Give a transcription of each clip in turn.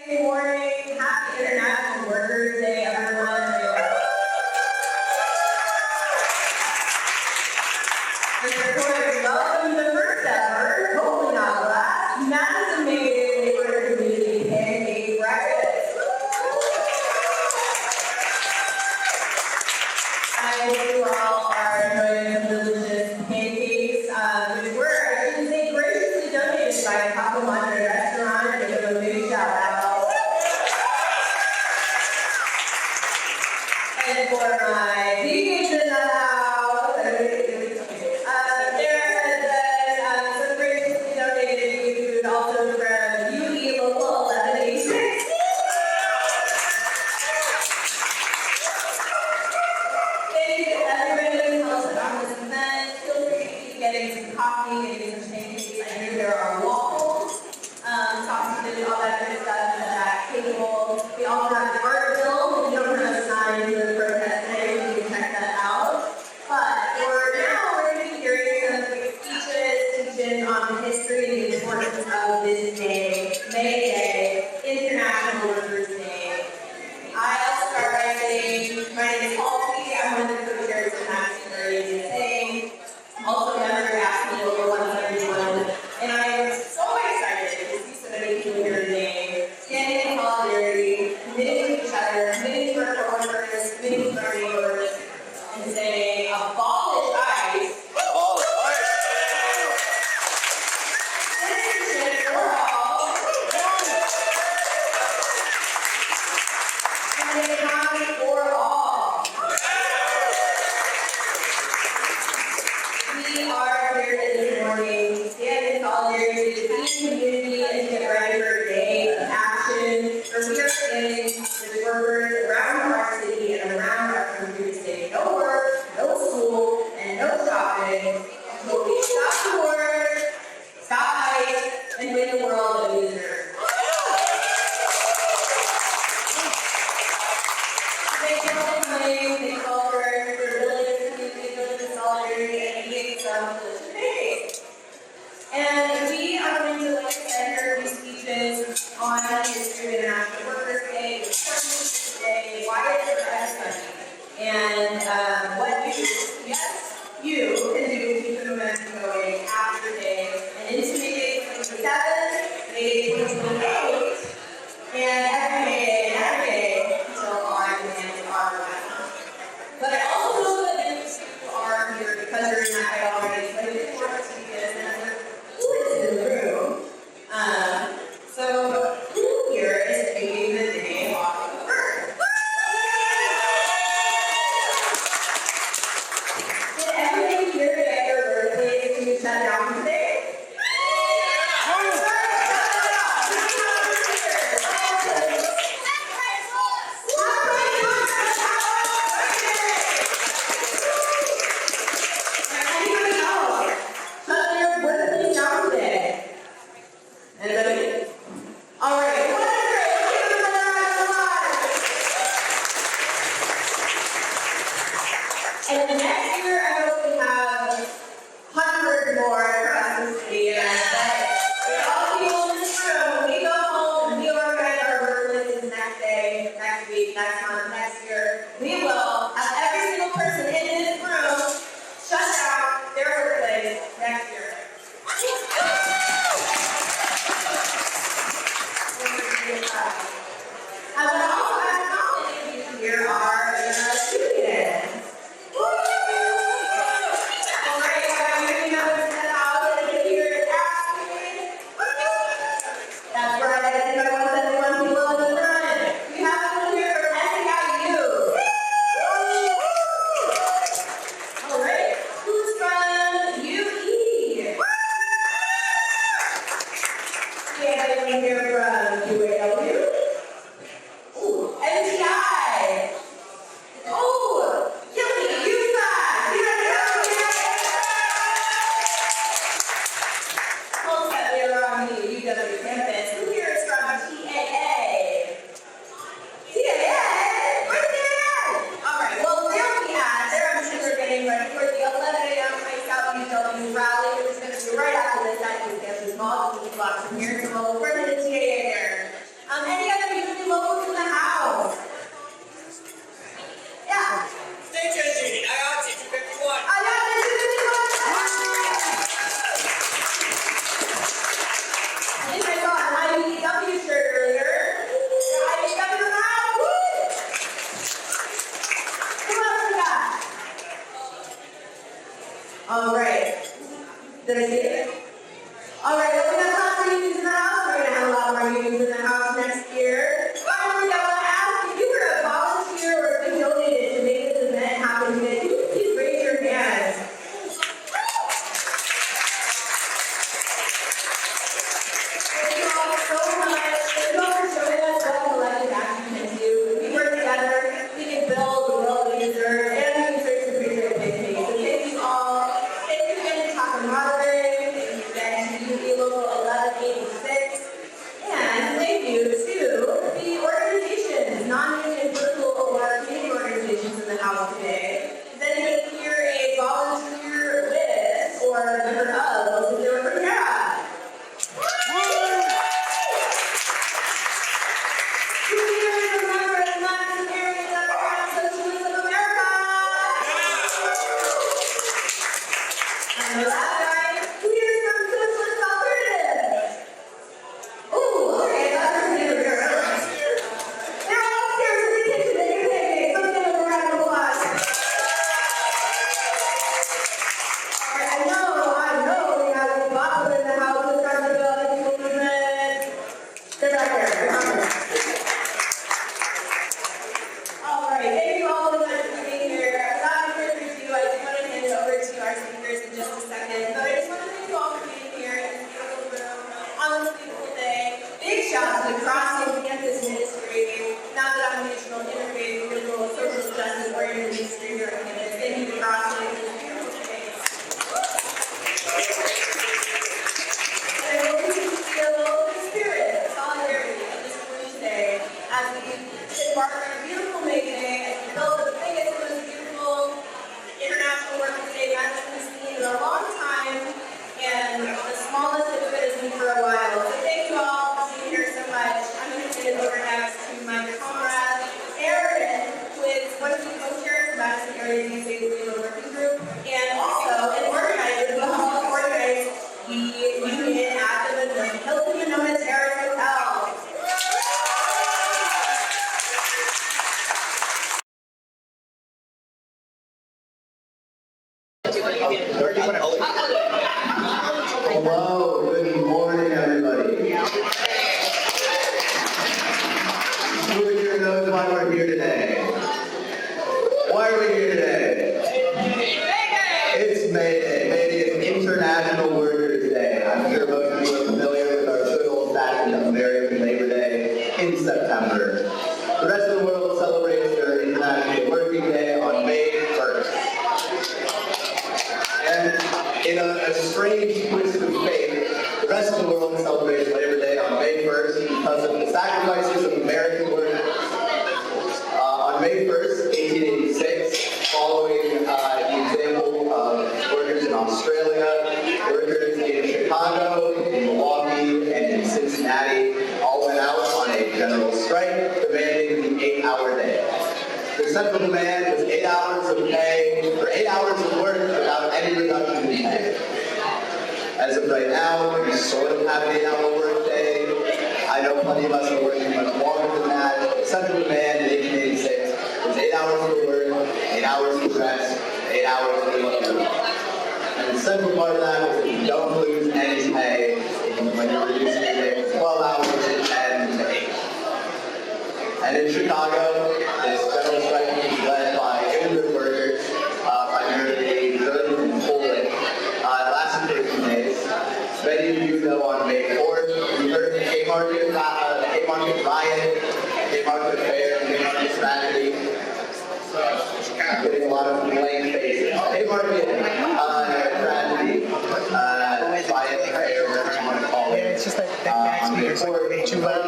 Good morning. Happy International Workers' Day, everyone. Welcome to the first ever, hopefully not the last, Madison Labor Community Pancake Breakfast. I hope you all are enjoying the delicious pancakes, which were, I should say, graciously donated by a Taco Monterey restaurant. They give a big shout out. And for my vegans in the house, some graciously donated food also from UE Local 1186. Thank you to everybody who helped on this event. Feel free to keep getting some coffee, getting some pancakes. I know there are waffles, sausage, all that good stuff at that table. We also have the art bill. If you don't have a sign to the protest today, you can check that out. But for now, we're going to be hearing some quick speeches, teaching on the history and the importance of this day, May Day, International Workers' Day. I'll start by saying, my name is Halsey. I'm one of the co-chairs of Madison USA. Also, member of Aspen Local 171. And I am so excited to see so many people here today, standing in solidarity, committing to each other, committing to our coworkers, committing to our neighbors, and saying, abolish ICE. Citizenship for all. And an economy for all. We are here this morning to stand in solidarity, to be in community, and to get ready for a day of action where we are standing with workers around our city and around our country to say no work, no school, and no shopping until we stop the war, stop ICE, and win the world that we deserve. Thank you all for coming. Thank you all for building this community, building this solidarity, and being some delicious days. And we are going to, like I said, hear these speeches on the history of International Workers' Day, the importance of this day, why it is for everybody, and what you, yes, you can do to keep the momentum going after today and into May Day 2027, May Day 2028, and every day until our demands are met. But I also know that many of you are here because you're in that way already, so I didn't want to see this and who is in the room. So who here is taking the day off of work? knows why we're here today? Why are we here today? It's May Day. May Day is International Workers' Day. I'm sure most of you are familiar with our good old-fashioned American Labor Day in September. The rest of the world celebrates their International Working Day on May 1st. And in a strange twist of fate, the rest of the world celebrates Labor Day on May 1st because of the sacrifices of American workers. On May 1st, 1886, following the example of workers in Australia, workers in Chicago, in Milwaukee, and in Cincinnati all went out on a general strike demanding the 8-hour day. The central demand was 8 hours of pay for 8 hours of work without any reduction in pay. As of right now, we sort of have an 8-hour work day. I know plenty of us are working much longer than that. The central demand in 1886 was 8 hours for work, 8 hours for rest, 8 hours for leisure. And the central part of that was that you don't lose any pay when you're reducing your day from 12 hours to 10 to 8. And in Chicago, this general strike was led by immigrant workers, primarily German and Polish. It lasted 13 days. Many of you know on May 4th, we heard the Haymarket riot, Haymarket affair, Haymarket tragedy. I'm getting a lot of blank faces. Haymarket tragedy, riot affair, whatever you want to call it. It's just like that speaker's like too loud.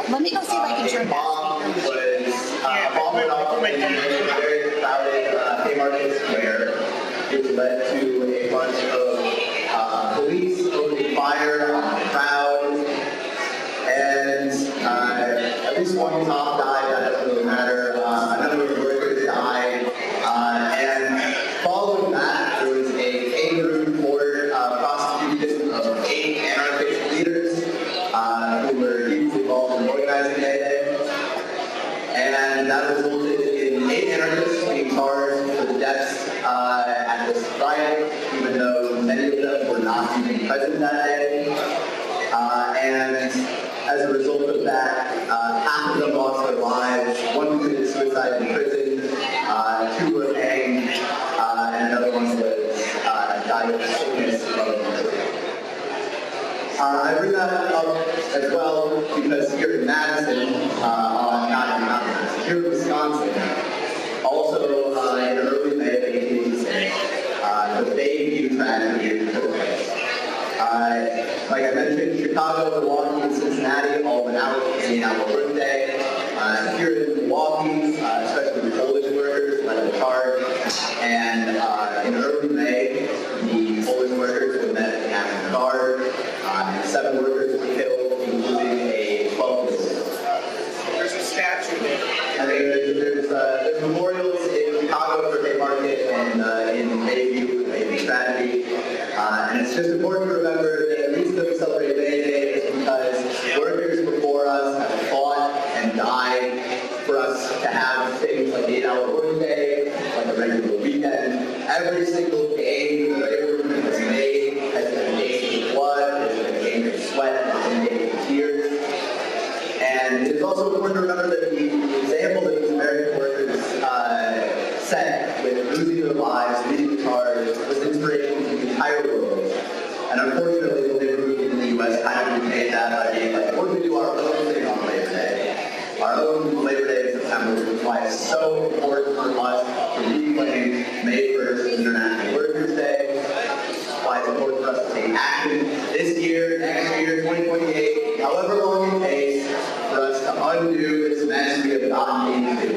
Let me go see if I can turn A bomb went off in a very crowded Haymarket Square, which led to a bunch of police opening fire on the crowd, and at least one cop died. That doesn't really matter. A number of workers died, and following that, there was a kangaroo court prosecution of 8 anarchist leaders who were deeply involved in organizing May Day. And that resulted in 8 anarchists being charged for the deaths at this riot, even though many of them were not even present that day. And as a result of that, half of them lost their lives. One committed suicide in prison, 2 were hanged, and another one was died of sickness from injury. I bring that up as well because here in Madison, here in Wisconsin, also in early May of 1886, the Bayview tragedy took place. Like I mentioned, Chicago, Milwaukee, and Cincinnati all went out on the 8-hour workday. Here in Milwaukee, especially the Polish workers led the charge, and in early May, the Polish workers were met at the National Guard. 7 workers were killed, including a 12-year-old. There's a statue there. And there's memorials in Chicago for Haymarket and in Bayview, the Bayview tragedy. And it's just important to remember that the reason that we celebrate May Day is because workers before us have fought and died for us to have things like the 8-hour workday, like a regular weekend. Every single day the labor movement has made has been a game of blood, has been a game of sweat, has been a game of tears. And it is also important to remember that the example that these American workers set with losing their lives, leading the charge, was inspiration to the entire world. And unfortunately, the labor movement in the U.S. kind of made that by being like, we're going to do our own thing on Labor Day. Our own Labor Day in September, which is why it's so important for us to reclaim May 1st International Workers' Day. Why it's important for us to take action this year, next year, 2028, however long it takes for us to undo this mess we have gotten into.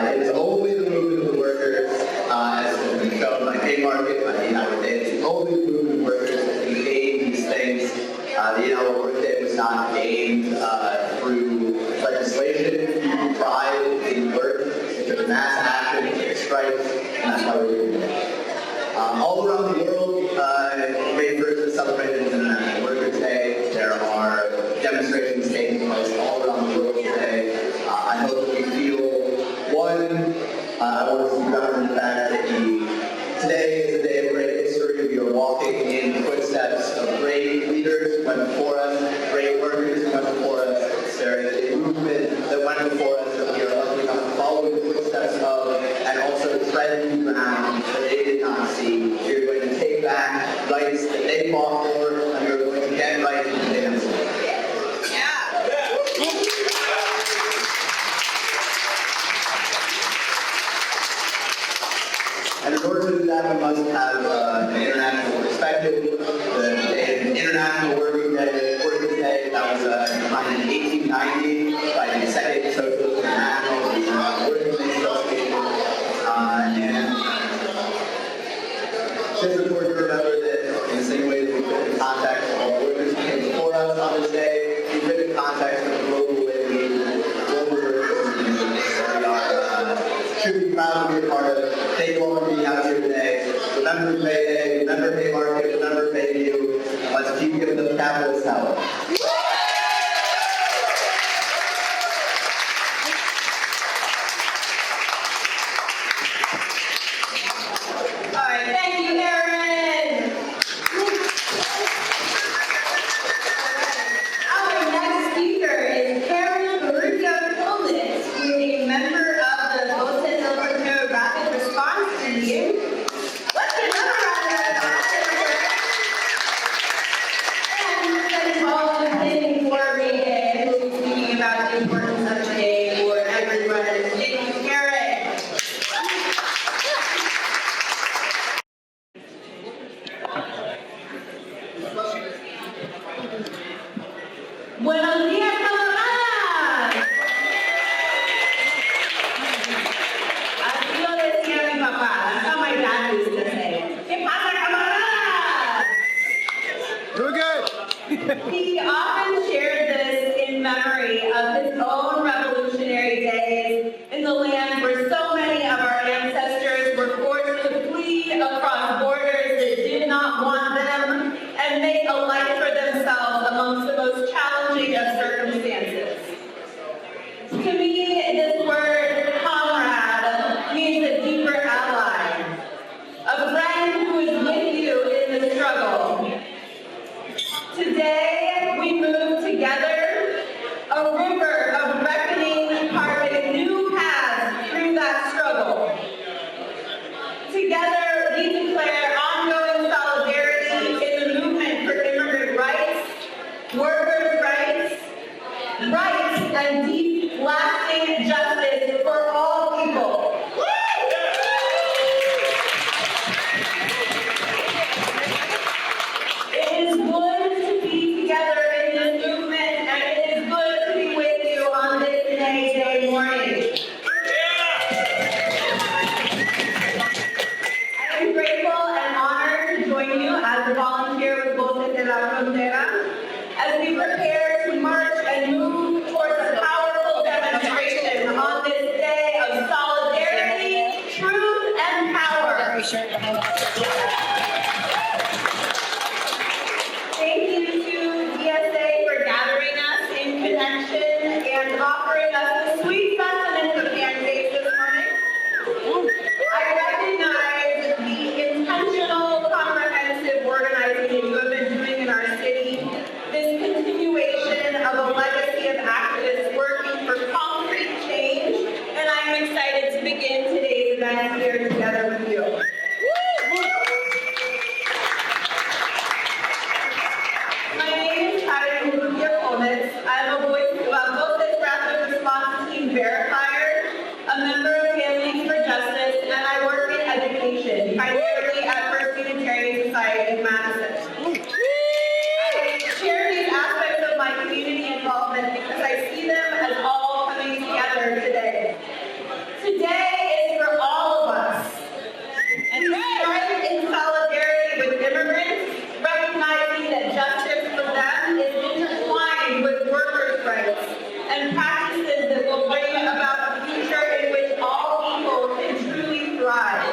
It is only the movement of the workers, as has been shown by Haymarket, by the 8-hour day, it's only the movement of workers that can gain these things. The 8-hour workday was not gained through legislation, through pride in work. It took mass action, it took strikes, and that's why we're doing it. All around the world, May 1st is celebrated as International Workers' Day. There are demonstrations taking place all around the world today. I hope that we feel one. I want to remember the fact that today is a day of great history. We are walking in the footsteps of great leaders who went before us, great workers who went before us. There is a movement context of global living, global diversity, we are should be proud to be a part of. Thank you all for being out here today. Remember May Day, remember Haymarket, remember Bayview, and let's keep giving them capitalist help. All right, thank you, Erin. Our next speaker is Karen Barrutia-Coleman, who is a member of the Voces del Puerto Rapid Response Team. Let's give another round of applause for her. And that is all within for May Day, who will be speaking about the importance of the day for everyone. Thank you, Karen. Buenos días, camaradas. Así lo decía mi papá. That's how my dad used to say. ¿Qué pasa, camaradas? Doing good. He often shared this in memory of his own revolutionary days in the land where so many of our ancestors were forced to flee across borders that did not want them and make a life for themselves amongst the most challenging of circumstances. To me, this word comrade means a deeper ally, a friend who is with you in the struggle. Today, we move together, a river of reckoning carving new paths through that struggle. Together, we declare ongoing solidarity in the movement for immigrant rights, workers' rights, and deep, lasting justice for all people. It is good to be together in this movement, and it is good to be with you on this May Day morning. I am grateful and honored to join you as a volunteer with Voces de la Frontera as we prepare to march and move towards a powerful demonstration on this day of solidarity, truth, and power. Thank you to DSA for gathering us in connection and offering us the sweet specimens of pancakes this morning. I recognize the intentional, comprehensive organizing that you have been doing in our city, this continuation of a legacy of activists working for concrete change, and I am excited to begin today's event here together with you. My name is Karen Barrutia-Coleman. I'm a Voces Rapid Response Team verifier, a member of Families for Justice, and I work in education, primarily at First Unitarian Society in Madison. I share these aspects of my community involvement because I see them as all coming together today. Today is for all of us. And we strike in solidarity with immigrants, recognizing that justice for them is intertwined with workers' rights and practices that will bring about a future in which all people can truly thrive.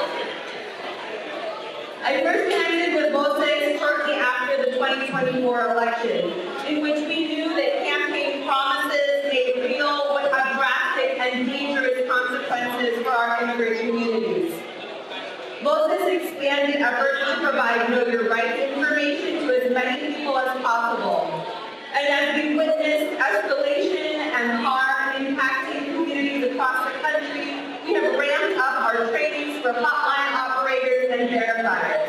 I first connected with Voces shortly after the 2024 election, in which we knew that campaign promises made real would have drastic and dangerous consequences for our immigrant communities. Voces expanded efforts to provide know your rights information to as many people as possible. And as we witnessed escalation and harm impacting communities across the country, we have ramped up our trainings for hotline operators and verifiers.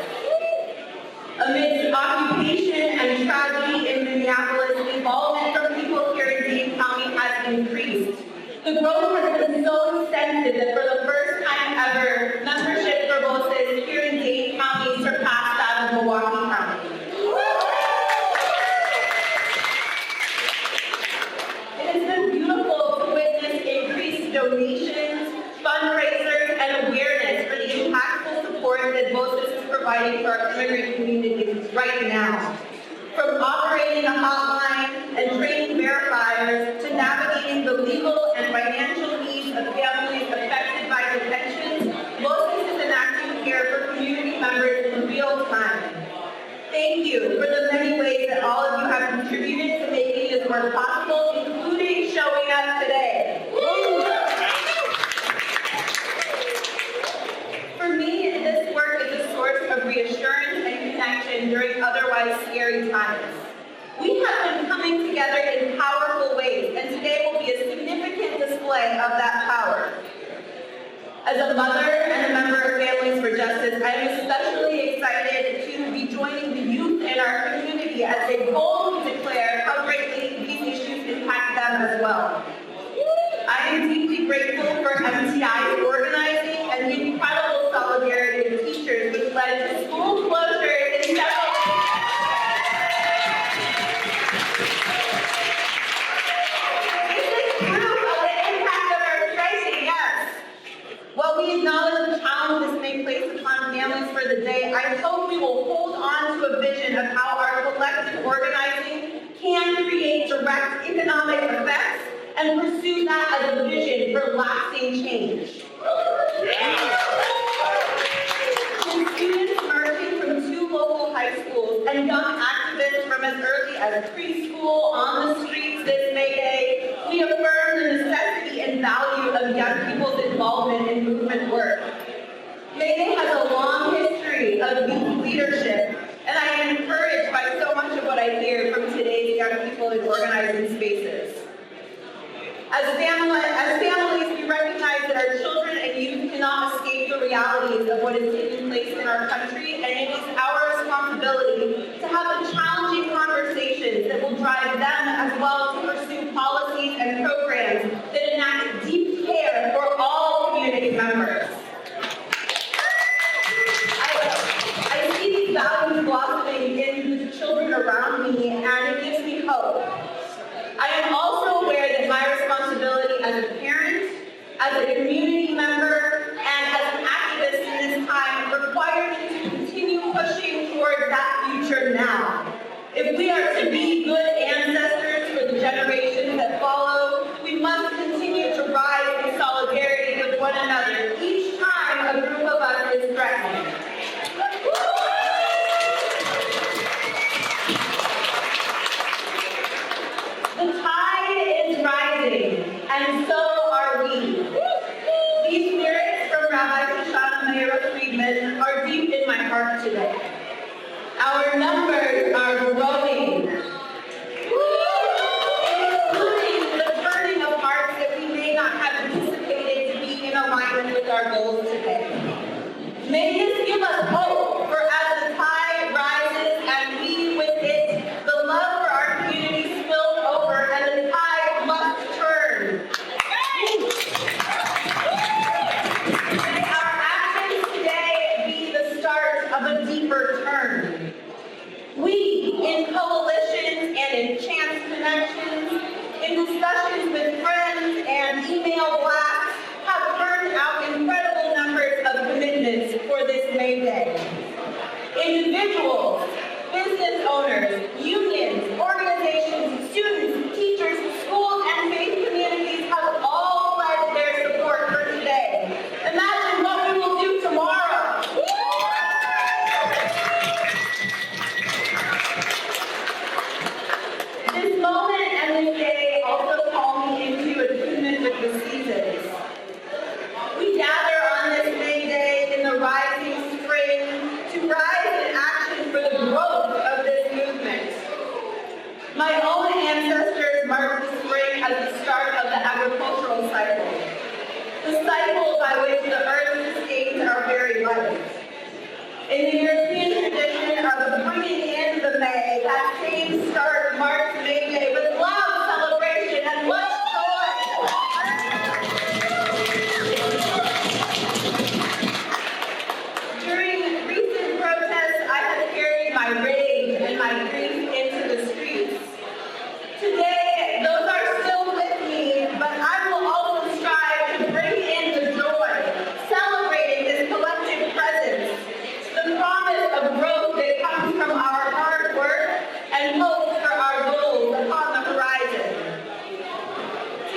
Amidst occupation and tragedy in Minneapolis, involvement from people here in Dane County has increased. The growth has been so extensive that for the first time ever, membership for Voces here in Dane County surpassed that of Milwaukee County. It has been beautiful to witness increased donations, fundraisers, and awareness for the impactful support that Voces is providing for our immigrant communities right now. From operating a hotline and training verifiers matters to navigating the legal and financial needs of families affected by detentions, Moses is enacting care for community members in real time. Thank you for the many ways that all of you have contributed to making this work possible, including showing up today. For me, this work is a source of reassurance and connection during otherwise scary times. We have been coming together in powerful ways, and today will be a significant display of that power. As a mother and a member of Families for Justice, I am especially excited to be joining the youth in our community as they boldly declare how greatly these issues impact them as well. I am deeply grateful for MTI's organizing and the incredible solidarity of teachers, which led to school closures in several While we acknowledge the challenge this may place upon families for the day, I hope we will hold on to a vision of how our collective organizing can create direct economic effects and pursue that as a vision for lasting change. With students emerging from 2 local high schools and young activists from as early as preschool on the streets this May Day, we affirm the necessity and value of young people's involvement in movement work. May Day has a long history of youth leadership, and I am encouraged by so much of what I hear from today's young people in organizing spaces. As families, we recognize that our children and youth cannot escape the realities of what is taking place in our country, and it is our responsibility to have the challenging conversations that will drive them as well to pursue policies and programs that enact deep care for all community members. I see these values blossoming in the children around me, and it gives me hope. I am also aware that my responsibility as a parent, as a community member, and as an activist in this time requires me to continue pushing towards that future now. If we are to be good ancestors for the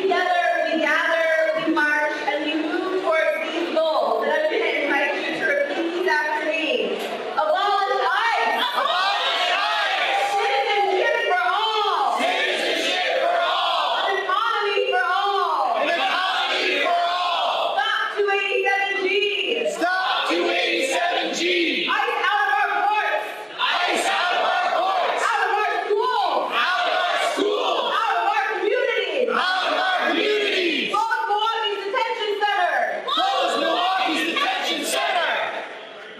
Together we gather, we march, and we move towards these goals. And I'm going to invite you to repeat these after me. Abolish ICE! Abolish ICE! Citizenship for all! Citizenship for all! An economy for all! An economy for all! Stop 287G! Stop 287G! ICE out of our courts! ICE out of our courts! Out of our schools! Out of our schools! Out of our communities! Out of our communities! Close Milwaukee's detention center! Close Milwaukee's detention center!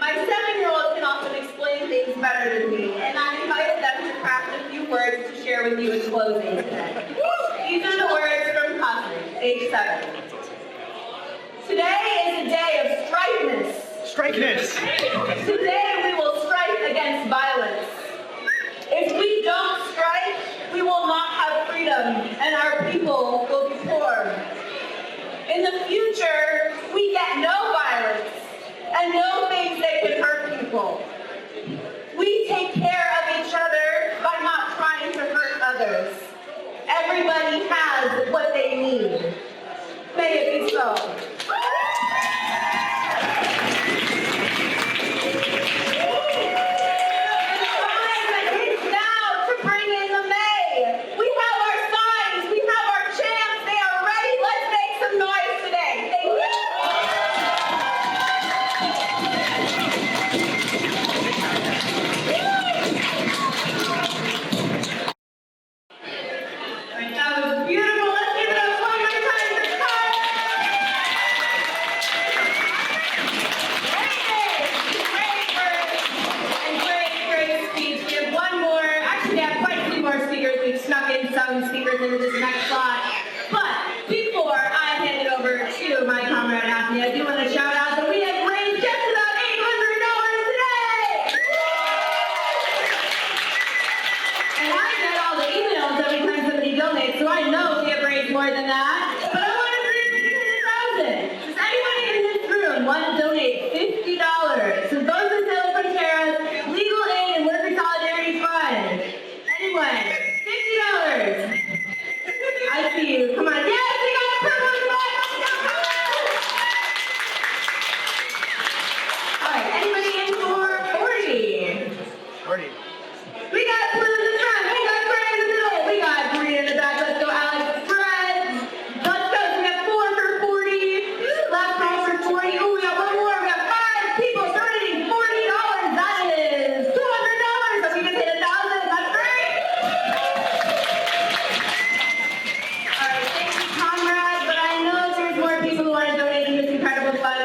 My 7-year-old can often explain things better than me, and I invited them to craft a few words to share with you in closing today. These are the words from Cosmic, age 7. Today is a day of strikeness. Strikeness! Today we will strike against violence. If we don't strike, we will not have freedom, and our people will be poor. In the future, we get no violence and no things that can hurt people. We take care of each other by not trying to hurt others. Everybody has what they need. May it be so. Some speakers into this next slot. But before I hand it over to my comrade Anthony, I do want to shout out that we have raised just about $800 today! And I get all the emails every time somebody donates, so I know we have raised more than that. But I want to raise $100,000. Does anybody in this room want to donate $50 to both the Sales Fronteras Legal Aid and Worker Solidarity Fund? Anyone? I see you. Come on. Yes, we got a purple and white. All right. Anybody in for 40? 40. We got blue in the front. We got gray in the middle. We got green in the back. Let's go, Alex. Fred. Let's go. We got 4 for 40. Left row for 40. Oh, we got one more. We got 5 people donating $40. That is $200. So we just hit 1,000. That's great.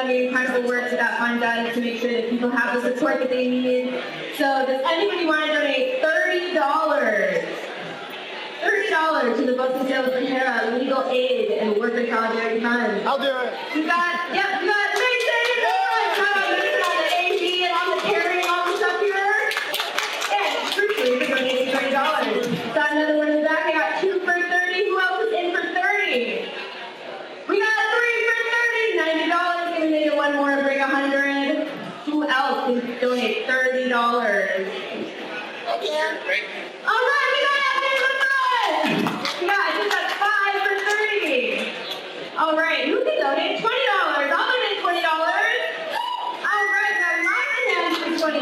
Incredible work to that fund does to make sure that people have the support that they need. So does anybody want to donate $30? $30 to the Boston Sales Frontera Legal Aid and Worker Solidarity Fund. I'll do it. We got Mason in the front. Shout out Mason on the AV and on the carrying all the stuff here. And truthfully, we're donating $30. Got another one in the back. I got 2 for 30. Who else is in for 30? We got 3 for 30. $90. Maybe they get one more and bring 100. Who else can donate $30? All right, we got Anthony in the front. Yeah, I think that's 5 for 30. All right, who can donate $20? I'll donate $20. All right, now my hands for $20.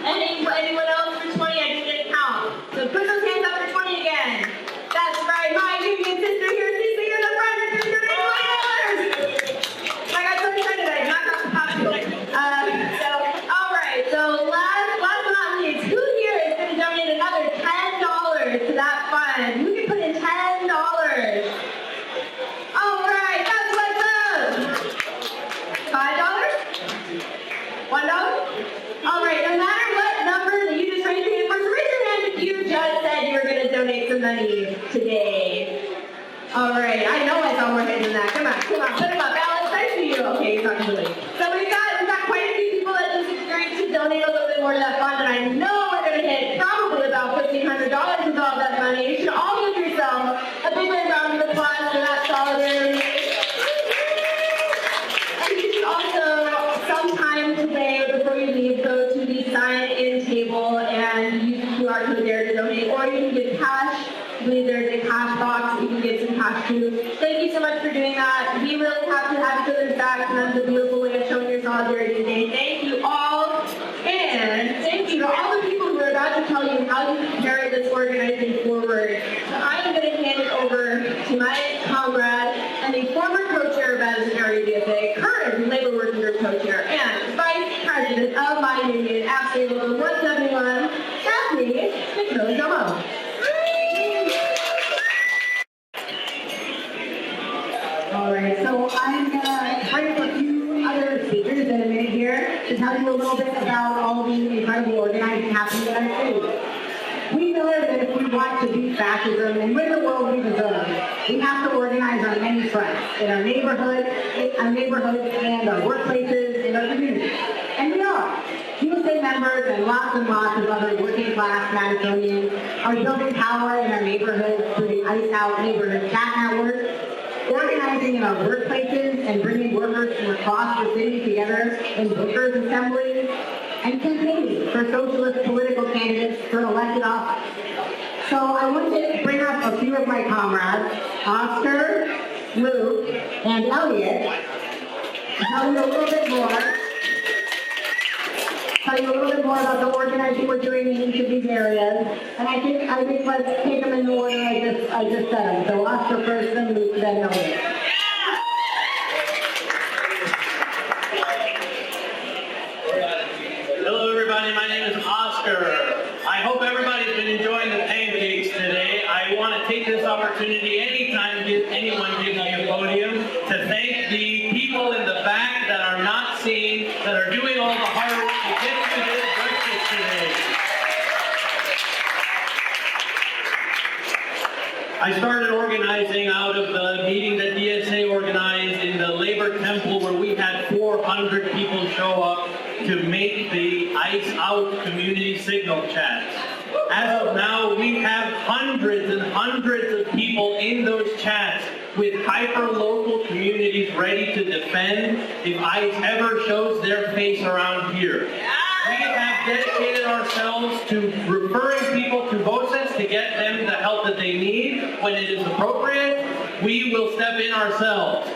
Anyone else for 20? I didn't count. So put those hands up for 20 again. That's right, my union sister here, Cece in the front, is going to donate $20. I got so excited I knocked off the popsicle. All right, so last but not least, who here is going to donate another $10 to that fund? Who can put in $10? All right, that's what's up. $5? $1? All right, no matter what number that you just raised your hand for, so raise your hand if you just said you were going to donate some money today. All right, I know I saw more hands than that. Come on, put them up. Alex, I see you. Okay, you're talking to me. So we've got quite a few people that just agreed to donate a little bit more to that fund, and I know we're going to hit probably about $1,500 with all that money. You should all give yourself a big round of applause for that solidarity. And you should also, sometime today, before you leave, go to the sign-in table and use the QR code there to donate, or you can give cash. I believe there's a cash box. You can get some cash too. Thank you so much for doing that. We really have to have each other's backs, and that's a beautiful way of showing your solidarity today. Thank you all. And thank you to all the people who are about to tell you how you can carry this organizing forward. So I am going to hand it over to my comrade and the former co-chair of Madison Area DFA, current Labor Working Group co-chair, and vice president of my union, AFSCME Local 171, Daphne McMillan-Domo. All right, so I'm gonna bring up a few other speakers in a minute here to tell you a little bit about all the incredible organizing happening in our city. We know that if we want to beat fascism and win the world we deserve, we have to organize on many fronts, in our neighborhoods and our workplaces, and our communities. And we are. USA members and lots of other working class Madisonians are building power in our neighborhoods through the Ice Out Neighborhood Chat Network, organizing in our workplaces and bringing workers from across the city together in workers' assemblies, and campaigning for socialist political candidates for elected office. So I want to bring up a few of my comrades, Oscar, Luke, and Elliot, to tell you a little bit more about the organizing we're doing in each of these areas. And I think let's take them in the order I just said them. So Oscar first, then Luke, then Elliot. Hello everybody, my name is Oscar. I hope everybody's been enjoying the pancakes today. I want to take this opportunity anytime anyone gives me a podium to thank the people in the back that are not seen, that are doing all the hard work to get to this breakfast today. I started organizing out of the meeting that DSA organized in the Labor Temple, where we had 400 people show up to make the Ice Out community signal chats. As of now, we have hundreds and hundreds of people in those chats with hyper-local communities ready to defend if ICE ever shows their face around here. We have dedicated ourselves to referring people to VOCES to get them the help that they need. When it is appropriate, we will step in ourselves.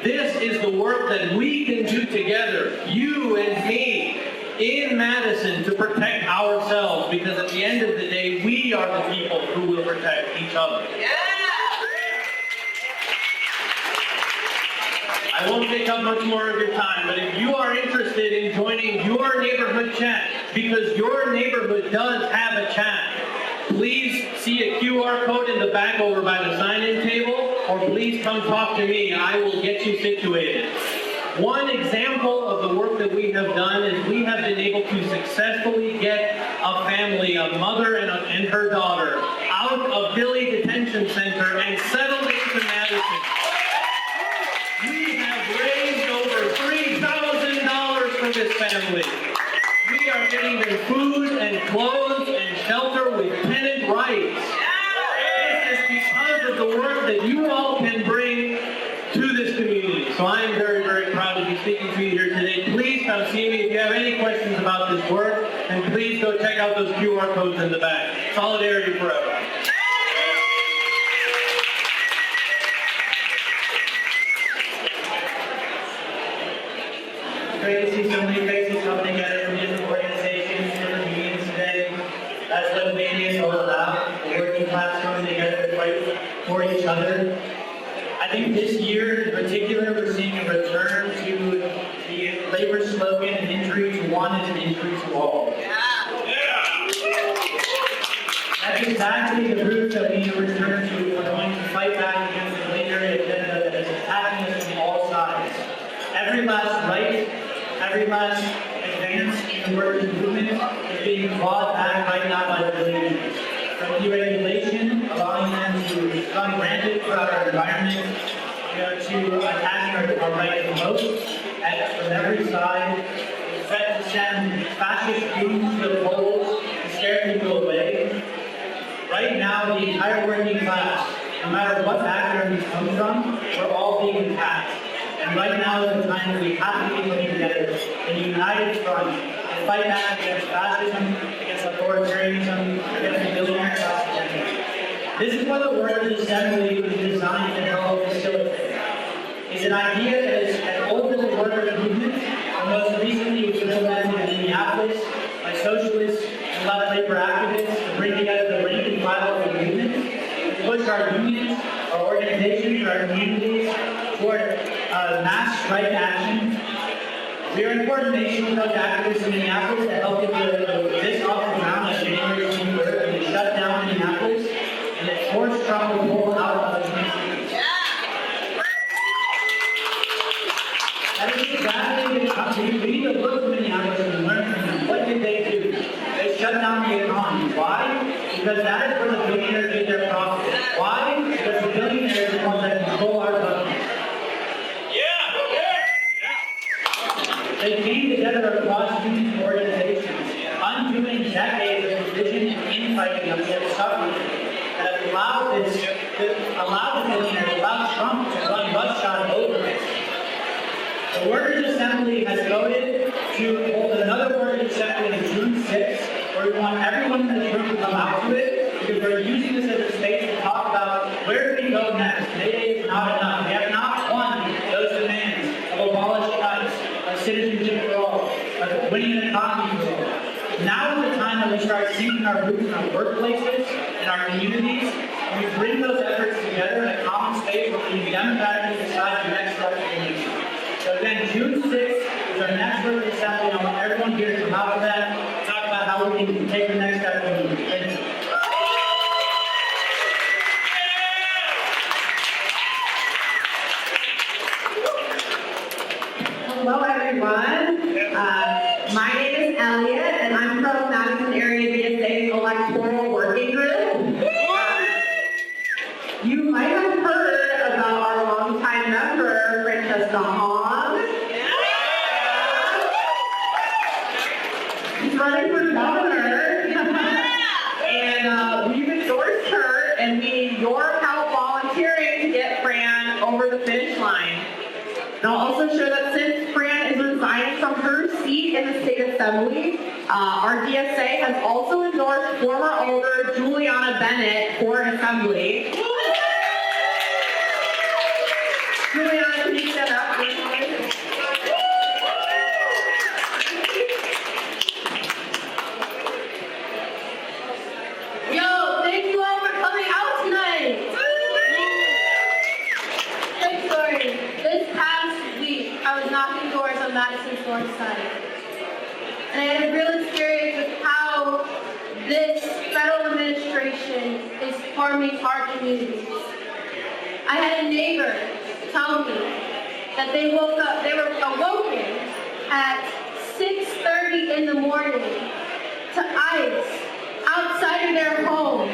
This is the work that we can do together, you and me, in Madison to protect ourselves, because at the end of the day, we are the people who will protect each other. I won't take up much more of your time, but if you are interested in joining your neighborhood chat, because your neighborhood does have a chat, please see a QR code in the back over by the sign-in table, or please come talk to me. I will get you situated. One example of the work that we have done is we have been able to successfully get a family, a mother and her daughter, out of Dilley Detention Center and settled into Madison. We have raised over $3,000 for this family. We are getting them food and clothes and shelter with tenant rights. This is because of the work that you all can bring to this community. So I am very, very proud to be speaking to you here today. Please come see me if you have any questions about this work, and please go check out those QR codes in the back. Solidarity forever. Great to see so many faces coming together from different organizations, different meetings today. That's what media is all about. The working class coming together to fight for each other. I think this year in particular, we're seeing a return to the labor slogan, an injury to one is an injury to all. That's exactly the route that we need to return to. We're going to fight back against the labor agenda that is attacking us from all sides. Every last right, every last advance in the workers' movement is being clawed back right now by the leaders. From deregulation, allowing them to run rampant throughout our environment, to attacking our right to vote, and from every side, threat to send fascist goons to the polls to scare people away. Right now, the entire working class, no matter what background you come from, we're all being attacked. And right now is the time that we have to be coming together in a united front and fight back against fascism, against authoritarianism, against the billionaire class agenda. This is what the Workers' Assembly was designed to help facilitate. It's an idea that is an old as the workers' movement, and most recently was implemented in Minneapolis by socialists and left labor activists to bring together the rank and file of the movement, to push our unions, our organizations, our communities toward mass strike action. We are in coordination with those activists in Minneapolis that helped get this off the ground on January 23rd, and it shut down Minneapolis, and it forced Trump to pull out of the Twin Cities. That is exactly we need to look at Minneapolis and learn from them. What did they do? They shut down the economy. Why? Because that is where the billionaires get their profit. Why? Because the billionaires are the ones that control our government. They came together across union organizations, undoing decades of division and infighting against suffrage that have allowed the billionaires, allowed Trump to run roughshod over it. The Workers' Assembly has voted to hold another Workers' Assembly on June 6th, where we want everyone in this room to come out to it, because we're using this as a space to talk about where do we go next. Today is not enough. We have not won those demands of abolished cuts, of citizenship for all, of winning an economy for all. Now is the time that we start sinking our roots in our workplaces, in our communities, and we bring those efforts together in a common space where we can democratically decide the next step of the nation. So again, June 6th is our next Workers' Assembly. I want everyone here to come out of that, talk about how we can take the next step of the movement. Thank you. Hello, everyone. My name is Elliot, and I'm from Madison Area DSA's Electoral Working Group. You might have heard about our longtime member, Francesca Hong. She's running for governor, and we've endorsed her, and we need your help volunteering to get Fran over the finish line. And I'll also share that since Fran is resigning from her seat in the state assembly, our DSA has also endorsed former Alder Juliana Bennett for assembly. Juliana, can you stand up? Yo, thank you all for coming out tonight. Quick story. This past week, I was knocking doors on Madison's north side. And I had a real experience with how this federal administration is harming our communities. I had a neighbor tell me that they were awoken at 6:30 in the morning to ICE outside of their home,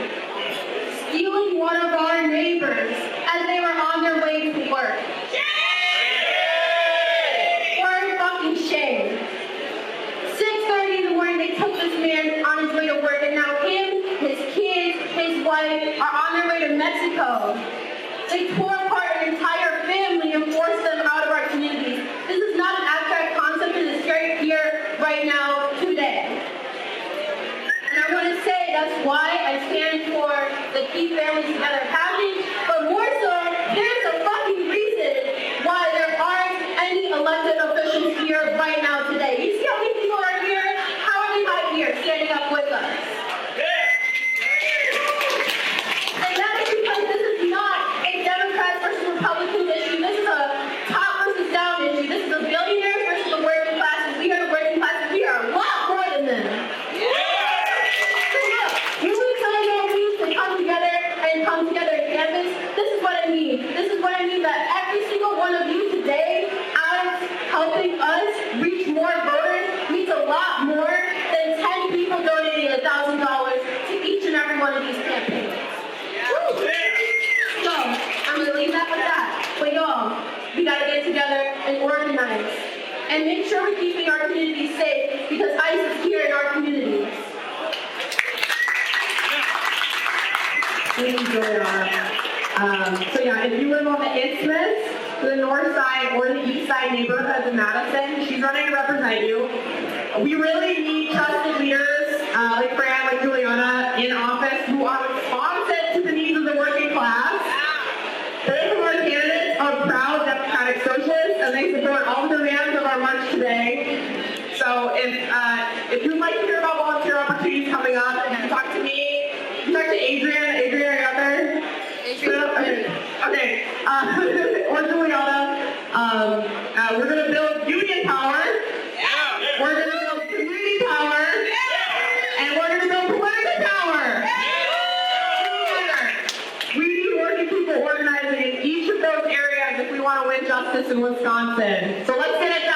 stealing one of our neighbors as they were on their way to work. What a fucking shame. 6:30 in the morning, they took this man on his way to work, and now him, his kids, his wife are on their way to Mexico. They tore apart an entire family and forced them out of our communities. This is not an abstract concept, it is right here, right now, today. And I want to say that's why I stand for the Keep Families Together happening, but more so, there's a fucking reason why there aren't any elected officials here right now today. You see how many people are here? How are they not here standing up with us? And that is because this is not a Democrat versus Republican issue. This is a top versus down issue. This is a billionaire versus the working class, and we are the working class, and we are a lot more than them. Come together at campus. This is what I mean. This is what I mean, that every single one of you today, out helping us reach more voters, means a lot more than 10 people donating $1,000 to each and every one of these campaigns. So, I'm going to leave that with that. But y'all, we got to get together and organize. And make sure we're keeping our communities safe, because ICE is here in our communities. Thank you, Juliana. So yeah, if you live on the Isthmus, the north side or the east side neighborhoods of Madison, she's running to represent you. We really need trusted leaders like Fran, like Juliana, in office who are responsive to the needs of Okay, or Juliana, we're gonna build union power, we're gonna build community power, and we're gonna build political power. We need working people organizing in each of those areas if we want to win justice in Wisconsin. So let's get it done.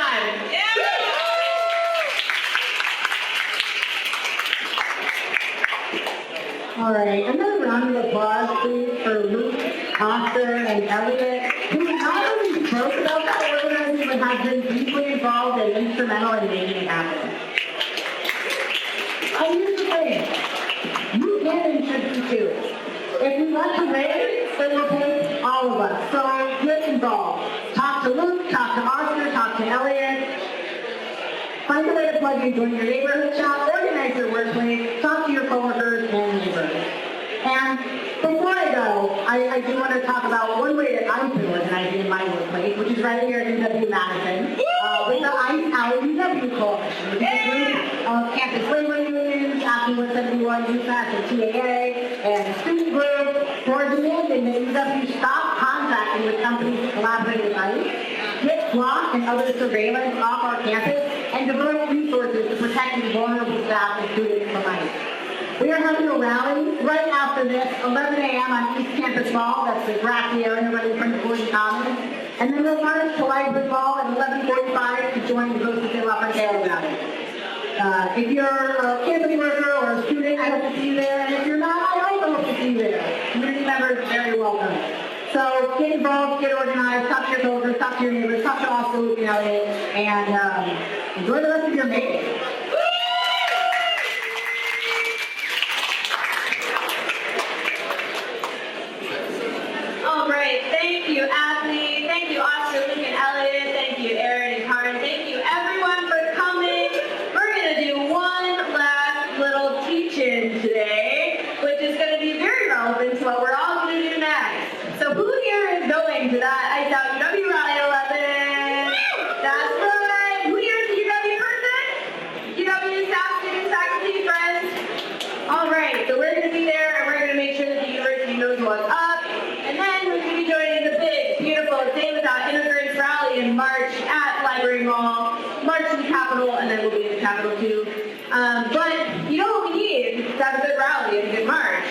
All right, another round of applause, please, for Luke, Oscar, and Elliot, who not only spoke about that organizing, but have been deeply involved and instrumental in making it happen. Here's the thing. You can and should be too. If we want to win, it will take all of us. So get involved. Talk to Luke, talk to Oscar, talk to Elliot. Find a way to plug in, join your neighborhood shop, organize your workplace, talk to your coworkers and neighbors. And before I go, I do want to talk about one way that I've been organizing in my workplace, which is right here at UW Madison, with the Ice Out UW Coalition, which is a group of campus labor unions, Acting 171, UFAS, and TAA, and a student group for demanding that UW stop contracting with companies that collaborate with ICE, get SWAT and other surveillance off our campus, and devote resources to protecting vulnerable staff and students from ICE. We are having a rally right after this, 11 a.m. on East Campus Mall. That's the grassy area running from the Gordon Commons. And then we'll march to Library Mall at 11:45 to join the Vote de la Frontera rally. If you're a campus worker or a student, I hope to see you there. And if you're not, I also hope to see you there. Community members, very welcome. So get involved, get organized, talk to your coworkers, talk to your neighbors, talk to Oscar, Luke, and Elliot, and enjoy the rest of your meeting. All right, thank you, Ashley. Thank you, Oscar, Luke, and Elliot. Thank you, Aaron and Karen. Thank you, everyone, for coming. We're going to do one last little teach-in today, which is going to be very relevant to what we're all going to do next. So who here is going to that Ice Out UW rally at 11? That's right. Who here is a UW person? UW staff, students, faculty, friends? All right, so we're going to be there, and we're going to make sure that the university knows what's up. And then we're going to be joining the big, beautiful Day Without Immigrants rally in March at Library Mall, march to the Capitol, and then we'll be in the Capitol too. But you know what we need to have a good rally and a good march?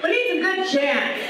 We need some good chants.